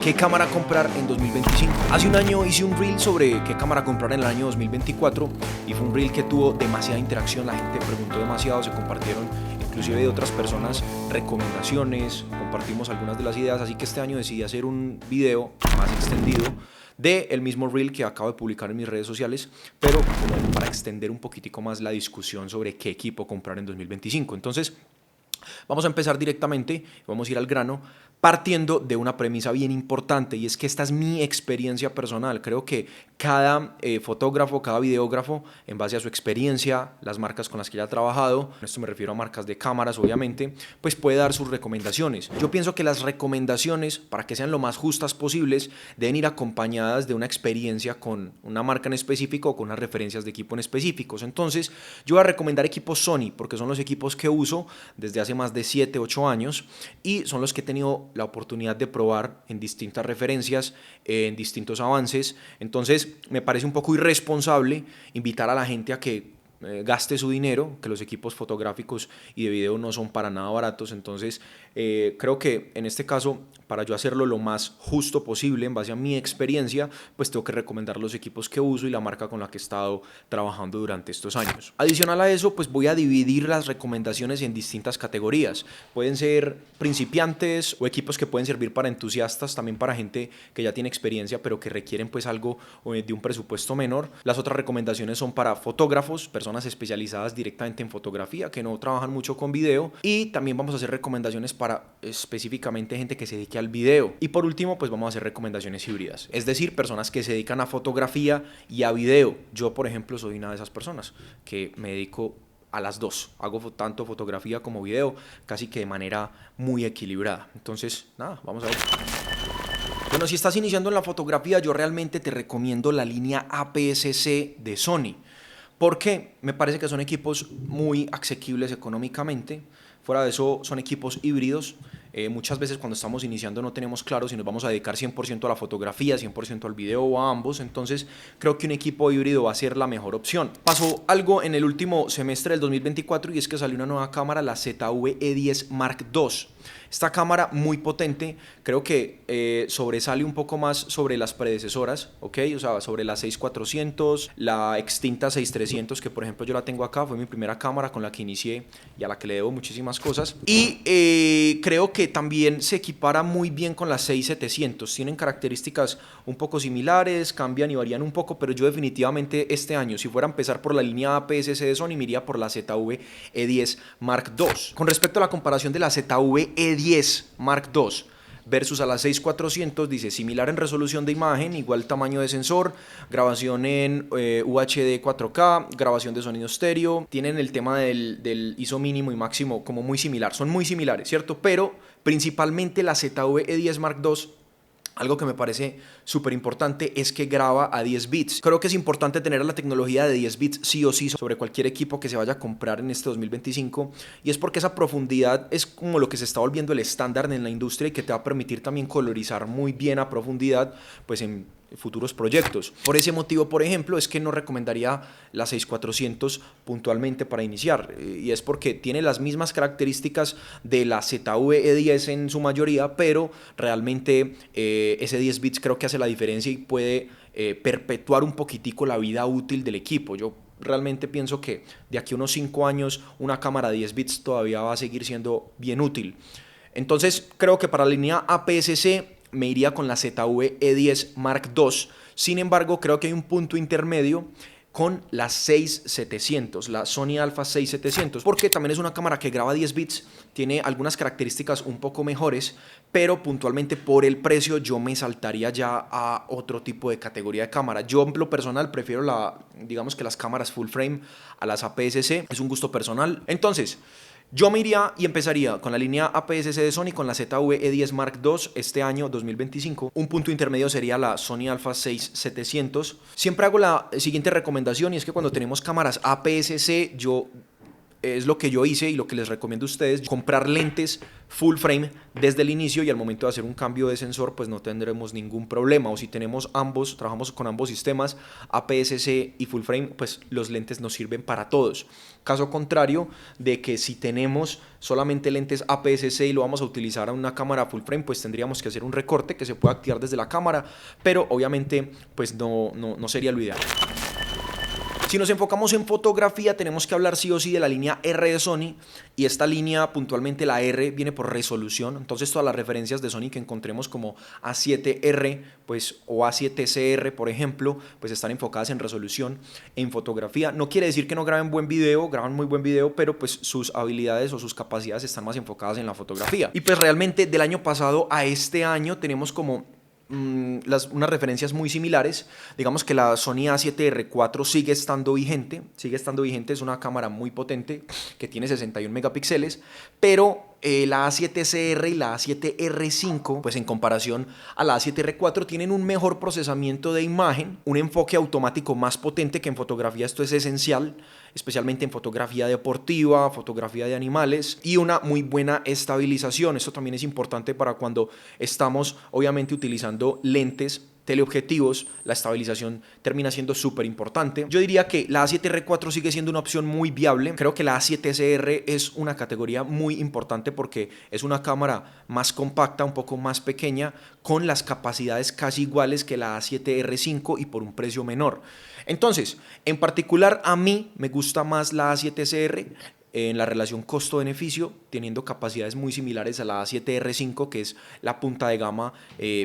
¿Qué cámara comprar en 2025? Hace un año hice un reel sobre qué cámara comprar en el año 2024 y fue un reel que tuvo demasiada interacción, la gente preguntó demasiado, se compartieron inclusive de otras personas recomendaciones, compartimos algunas de las ideas, así que este año decidí hacer un video más extendido del mismo reel que acabo de publicar en mis redes sociales, pero como para extender un poquitico más la discusión sobre qué equipo comprar en 2025. Entonces, vamos a empezar directamente, vamos a ir al grano, partiendo de una premisa bien importante, y es que esta es mi experiencia personal. Creo que cada fotógrafo, cada videógrafo, en base a su experiencia, las marcas con las que ya ha trabajado, esto me refiero a marcas de cámaras obviamente, pues puede dar sus recomendaciones. Yo pienso que las recomendaciones, para que sean lo más justas posibles, deben ir acompañadas de una experiencia con una marca en específico o con unas referencias de equipo en específicos. Entonces, yo voy a recomendar equipos Sony, porque son los equipos que uso desde hace más de 7, 8 años y son los que he tenido la oportunidad de probar en distintas referencias, en distintos avances. Entonces me parece un poco irresponsable invitar a la gente a que gaste su dinero, que los equipos fotográficos y de video no son para nada baratos. Entonces creo que en este caso, para yo hacerlo lo más justo posible en base a mi experiencia, pues tengo que recomendar los equipos que uso y la marca con la que he estado trabajando durante estos años. Adicional a eso, pues voy a dividir las recomendaciones en distintas categorías. Pueden ser principiantes o equipos que pueden servir para entusiastas, también para gente que ya tiene experiencia pero que requieren pues algo de un presupuesto menor. Las otras recomendaciones son para fotógrafos, personas especializadas directamente en fotografía que no trabajan mucho con video, y también vamos a hacer recomendaciones para específicamente gente que se dedique al video. Y por último, pues vamos a hacer recomendaciones híbridas, es decir, personas que se dedican a fotografía y a video. Yo, por ejemplo, soy una de esas personas que me dedico a las dos, hago tanto fotografía como video, casi que de manera muy equilibrada. Entonces, nada, vamos a ver. Bueno, si estás iniciando en la fotografía, yo realmente te recomiendo la línea APS-C de Sony, porque me parece que son equipos muy asequibles económicamente. Fuera de eso, son equipos híbridos. Muchas veces cuando estamos iniciando no tenemos claro si nos vamos a dedicar 100% a la fotografía, 100% al video o a ambos. Entonces creo que un equipo híbrido va a ser la mejor opción. Pasó algo en el último semestre del 2024 y es que salió una nueva cámara, la ZV-E10 Mark II. Esta cámara muy potente, creo que sobresale un poco más sobre las predecesoras, ¿ok? O sea, sobre la 6400, la extinta 6300, que por ejemplo yo la tengo acá, fue mi primera cámara con la que inicié y a la que le debo muchísimas cosas. Y creo que también se equipara muy bien con la 6700, tienen características un poco similares, cambian y varían un poco, pero yo definitivamente este año, si fuera a empezar por la línea APS-C de Sony, me iría por la ZV-E10 Mark II. Con respecto a la comparación de la ZV-E10 Mark II versus a la 6400, dice similar en resolución de imagen, igual tamaño de sensor, grabación en UHD 4K, grabación de sonido estéreo, tienen el tema del ISO mínimo y máximo como muy similar, son muy similares, ¿cierto? Pero principalmente la ZV-E10 Mark II, algo que me parece súper importante es que graba a 10 bits. Creo que es importante tener la tecnología de 10 bits sí o sí sobre cualquier equipo que se vaya a comprar en este 2025, y es porque esa profundidad es como lo que se está volviendo el estándar en la industria y que te va a permitir también colorizar muy bien a profundidad pues en futuros proyectos. Por ese motivo, por ejemplo, es que no recomendaría la 6400 puntualmente para iniciar, y es porque tiene las mismas características de la ZV-E10 en su mayoría, pero realmente ese 10 bits creo que hace la diferencia y puede perpetuar un poquitico la vida útil del equipo. Yo realmente pienso que de aquí a unos 5 años una cámara de 10 bits todavía va a seguir siendo bien útil. Entonces creo que para la línea APS-C me iría con la ZV-E10 Mark II. Sin embargo, creo que hay un punto intermedio con la 6700, la Sony Alpha 6700, porque también es una cámara que graba 10 bits, tiene algunas características un poco mejores, pero puntualmente por el precio yo me saltaría ya a otro tipo de categoría de cámara. Yo en lo personal prefiero digamos que las cámaras full frame a las APS-C, es un gusto personal. Entonces, yo me iría y empezaría con la línea APS-C de Sony, con la ZV-E10 Mark II este año 2025. Un punto intermedio sería la Sony Alpha 6700. Siempre hago la siguiente recomendación, y es que cuando tenemos cámaras APS-C, yo es lo que yo hice y lo que les recomiendo a ustedes, comprar lentes full frame desde el inicio, y al momento de hacer un cambio de sensor pues no tendremos ningún problema. O si tenemos ambos, trabajamos con ambos sistemas, APS-C y full frame, pues los lentes nos sirven para todos. Caso contrario de que si tenemos solamente lentes APS-C y lo vamos a utilizar a una cámara full frame, pues tendríamos que hacer un recorte que se puede activar desde la cámara, pero obviamente pues no sería lo ideal. Si nos enfocamos en fotografía, tenemos que hablar sí o sí de la línea R de Sony, y esta línea, puntualmente la R, viene por resolución. Entonces todas las referencias de Sony que encontremos como A7R pues, o A7CR, por ejemplo, pues están enfocadas en resolución en fotografía. No quiere decir que no graben buen video, graban muy buen video, pero pues sus habilidades o sus capacidades están más enfocadas en la fotografía. Y pues realmente del año pasado a este año tenemos como unas referencias muy similares. Digamos que la Sony A7R4 sigue estando vigente, es una cámara muy potente que tiene 61 megapíxeles, pero la A7CR y la A7R5, pues en comparación a la A7R4, tienen un mejor procesamiento de imagen, un enfoque automático más potente, que en fotografía esto es esencial, especialmente en fotografía deportiva, fotografía de animales, y una muy buena estabilización. Esto también es importante para cuando estamos obviamente utilizando lentes teleobjetivos. La estabilización termina siendo súper importante. Yo diría que la A7R4 sigue siendo una opción muy viable. Creo que la A7CR es una categoría muy importante porque es una cámara más compacta, un poco más pequeña, con las capacidades casi iguales que la A7R5 y por un precio menor. Entonces, en particular a mí me gusta más la A7CR en la relación costo-beneficio, teniendo capacidades muy similares a la A7R5, que es la punta de gama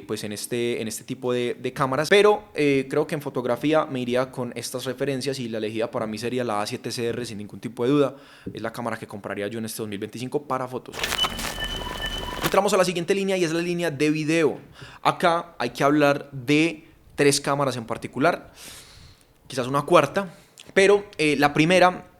pues en este tipo de cámaras. Pero creo que en fotografía me iría con estas referencias, y la elegida para mí sería la A7CR sin ningún tipo de duda. Es la cámara que compraría yo en este 2025 para fotos. Entramos a la siguiente línea, y es la línea de video. Acá hay que hablar de 3 cámaras en particular, quizás una cuarta, pero la primera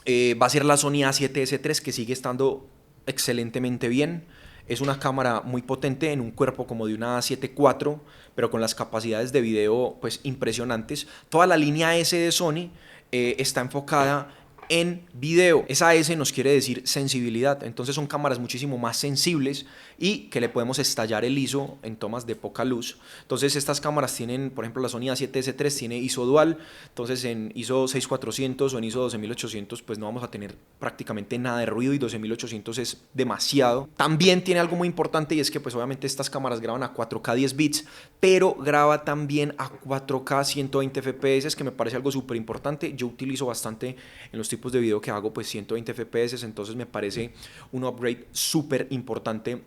va a ser la Sony A7S3, que sigue estando excelentemente bien. Es una cámara muy potente en un cuerpo como de una A7 IV, pero con las capacidades de video pues impresionantes. Toda la línea S de Sony está enfocada en video. Esa S nos quiere decir sensibilidad. Entonces son cámaras muchísimo más sensibles y que le podemos estallar el ISO en tomas de poca luz. Entonces estas cámaras tienen, por ejemplo, la Sony A7S3 tiene ISO dual. Entonces en ISO 6400 o en ISO 12800 pues no vamos a tener prácticamente nada de ruido, y 12800 es demasiado. También tiene algo muy importante, y es que pues obviamente estas cámaras graban a 4K 10 bits, pero graba también a 4K 120 FPS, que me parece algo súper importante. Yo utilizo bastante en los tipos de video que hago pues 120 FPS, entonces me parece un upgrade súper importante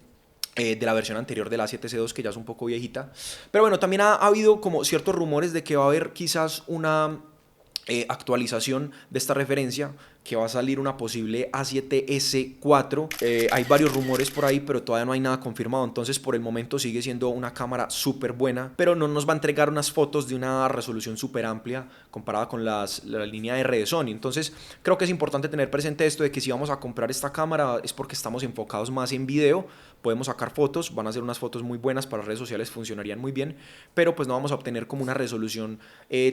de la versión anterior de la A7C2, que ya es un poco viejita. Pero bueno, también ha habido como ciertos rumores de que va a haber quizás una actualización de esta referencia, que va a salir una posible A7S4. Hay varios rumores por ahí, pero todavía no hay nada confirmado. Entonces por el momento sigue siendo una cámara súper buena, pero no nos va a entregar unas fotos de una resolución súper amplia comparada con la línea R de Sony. Entonces creo que es importante tener presente esto, de que si vamos a comprar esta cámara es porque estamos enfocados más en video. Podemos sacar fotos, van a ser unas fotos muy buenas para redes sociales, funcionarían muy bien, pero pues no vamos a obtener como una resolución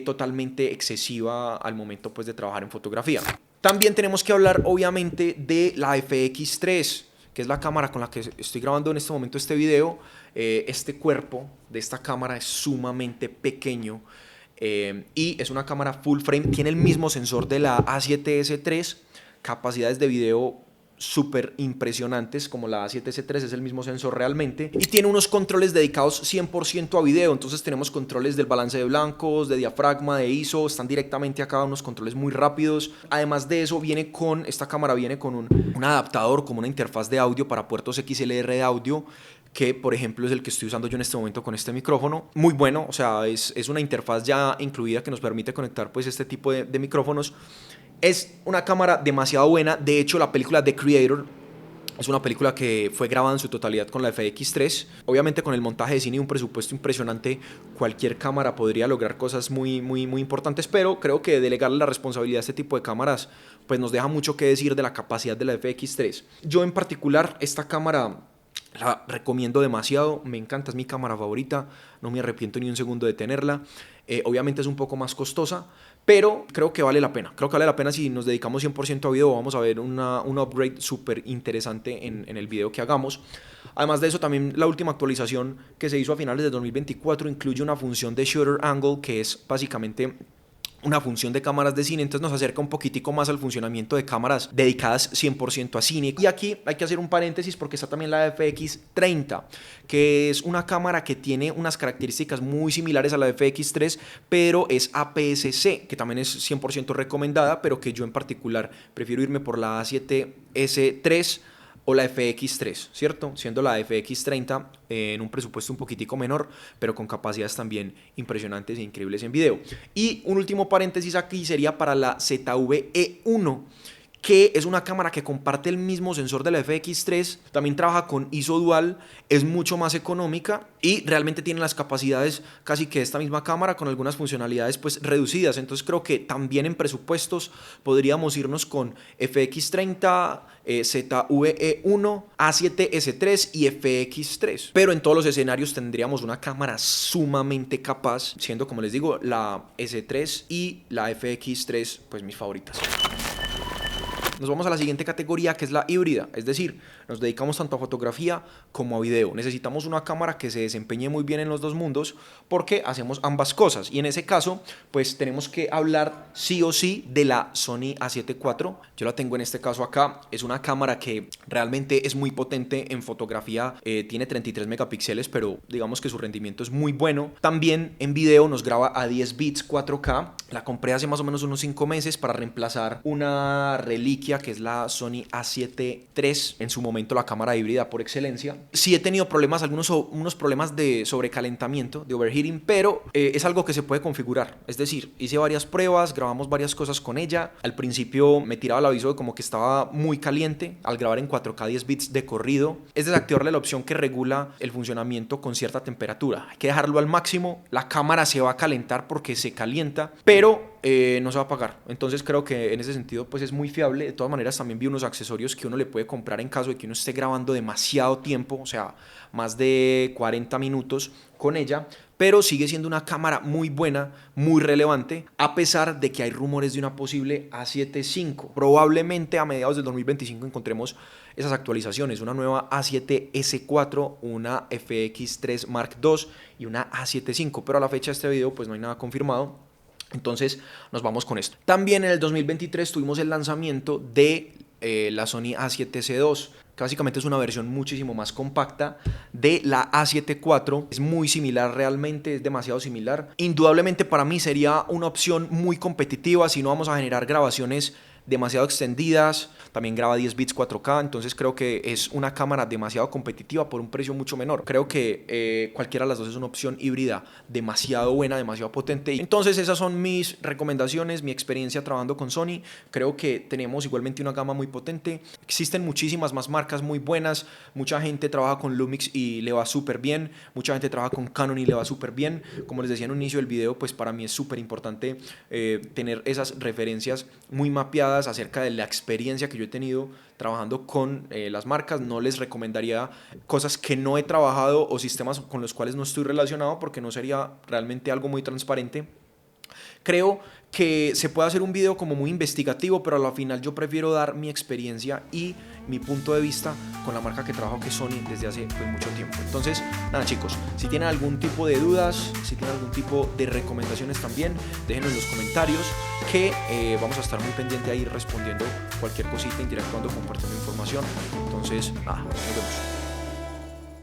totalmente excesiva al momento pues de trabajar en fotografía. También tenemos que hablar obviamente de la FX3, que es la cámara con la que estoy grabando en este momento este video. Este cuerpo de esta cámara es sumamente pequeño y es una cámara full frame, tiene el mismo sensor de la A7S3, capacidades de video súper impresionantes como la A7S3, es el mismo sensor realmente, y tiene unos controles dedicados 100% a video. Entonces tenemos controles del balance de blancos, de diafragma, de ISO, están directamente acá, unos controles muy rápidos. Además de eso, esta cámara viene con un adaptador, como una interfaz de audio para puertos XLR de audio, que por ejemplo es el que estoy usando yo en este momento con este micrófono. Muy bueno, o sea, es una interfaz ya incluida que nos permite conectar pues este tipo de micrófonos. Es una cámara demasiado buena. De hecho, la película The Creator es una película que fue grabada en su totalidad con la FX3. Obviamente con el montaje de cine y un presupuesto impresionante, cualquier cámara podría lograr cosas muy importantes, pero creo que delegarle la responsabilidad a este tipo de cámaras pues nos deja mucho que decir de la capacidad de la FX3. Yo en particular, esta cámara La recomiendo demasiado, me encanta, es mi cámara favorita, no me arrepiento ni un segundo de tenerla. Obviamente es un poco más costosa, pero creo que vale la pena. Creo que vale la pena si nos dedicamos 100% a video. Vamos a ver un upgrade súper interesante en el video que hagamos. Además de eso, también la última actualización que se hizo a finales de 2024 incluye una función de shutter angle, que es básicamente una función de cámaras de cine. Entonces nos acerca un poquitico más al funcionamiento de cámaras dedicadas 100% a cine. Y aquí hay que hacer un paréntesis porque está también la FX30, que es una cámara que tiene unas características muy similares a la FX3, pero es APS-C, que también es 100% recomendada, pero que yo en particular prefiero irme por la A7S3 o la FX3, ¿cierto? Siendo la FX30 en un presupuesto un poquitico menor, pero con capacidades también impresionantes e increíbles en video. Y un último paréntesis aquí sería para la ZV-E1, que es una cámara que comparte el mismo sensor de la FX3, también trabaja con ISO dual, es mucho más económica y realmente tiene las capacidades casi que esta misma cámara con algunas funcionalidades pues reducidas. Entonces creo que también en presupuestos podríamos irnos con FX30, ZV-E1, A7S3 y FX3. Pero en todos los escenarios tendríamos una cámara sumamente capaz, siendo, como les digo, la S3 y la FX3 pues mis favoritas. Nos vamos a la siguiente categoría, que es la híbrida, es decir, nos dedicamos tanto a fotografía como a video. Necesitamos una cámara que se desempeñe muy bien en los dos mundos porque hacemos ambas cosas, y en ese caso pues tenemos que hablar sí o sí de la Sony A7 IV. Yo la tengo en este caso acá, es una cámara que realmente es muy potente en fotografía, tiene 33 megapíxeles, pero digamos que su rendimiento es muy bueno. También en video nos graba a 10 bits 4K, la compré hace más o menos unos 5 meses para reemplazar una reliquia que es la Sony A7 III, en su momento la cámara híbrida por excelencia. Sí he tenido problemas, unos problemas de sobrecalentamiento, de overheating, pero es algo que se puede configurar. Es decir, hice varias pruebas, grabamos varias cosas con ella. Al principio me tiraba el aviso de como que estaba muy caliente al grabar en 4K 10 bits de corrido. Es desactivarle la opción que regula el funcionamiento con cierta temperatura. Hay que dejarlo al máximo, la cámara se va a calentar porque se calienta, pero no se va a apagar. Entonces creo que en ese sentido pues es muy fiable. De todas maneras también vi unos accesorios que uno le puede comprar en caso de que uno esté grabando demasiado tiempo, o sea, más de 40 minutos con ella, pero sigue siendo una cámara muy buena, muy relevante, a pesar de que hay rumores de una posible A7 V. Probablemente a mediados del 2025 encontremos esas actualizaciones, una nueva A7S4, una FX3 Mark II y una A7 V, pero a la fecha de este video pues no hay nada confirmado. Entonces nos vamos con esto. También en el 2023 tuvimos el lanzamiento de la Sony A7C2, que básicamente es una versión muchísimo más compacta de la A7 IV. Es muy similar realmente, es demasiado similar. Indudablemente para mí sería una opción muy competitiva si no vamos a generar grabaciones demasiado extendidas. También graba 10 bits 4K, entonces creo que es una cámara demasiado competitiva por un precio mucho menor. Creo que cualquiera de las dos es una opción híbrida demasiado buena, demasiado potente. Entonces esas son mis recomendaciones, mi experiencia trabajando con Sony. Creo que tenemos igualmente una gama muy potente. Existen muchísimas más marcas muy buenas. Mucha gente trabaja con Lumix y le va súper bien. Mucha gente trabaja con Canon y le va súper bien. Como les decía en un inicio del video, pues para mí es súper importante tener esas referencias muy mapeadas acerca de la experiencia que yo he tenido trabajando con las marcas. No les recomendaría cosas que no he trabajado o sistemas con los cuales no estoy relacionado, porque no sería realmente algo muy transparente. Creo que se puede hacer un video como muy investigativo, pero a la final yo prefiero dar mi experiencia y mi punto de vista con la marca que trabajo, que es Sony, desde hace pues mucho tiempo. Entonces, nada chicos, si tienen algún tipo de dudas, si tienen algún tipo de recomendaciones también, déjenlo en los comentarios, que vamos a estar muy pendiente ahí respondiendo cualquier cosita, interactuando, compartiendo información. Entonces, nada, nos vemos.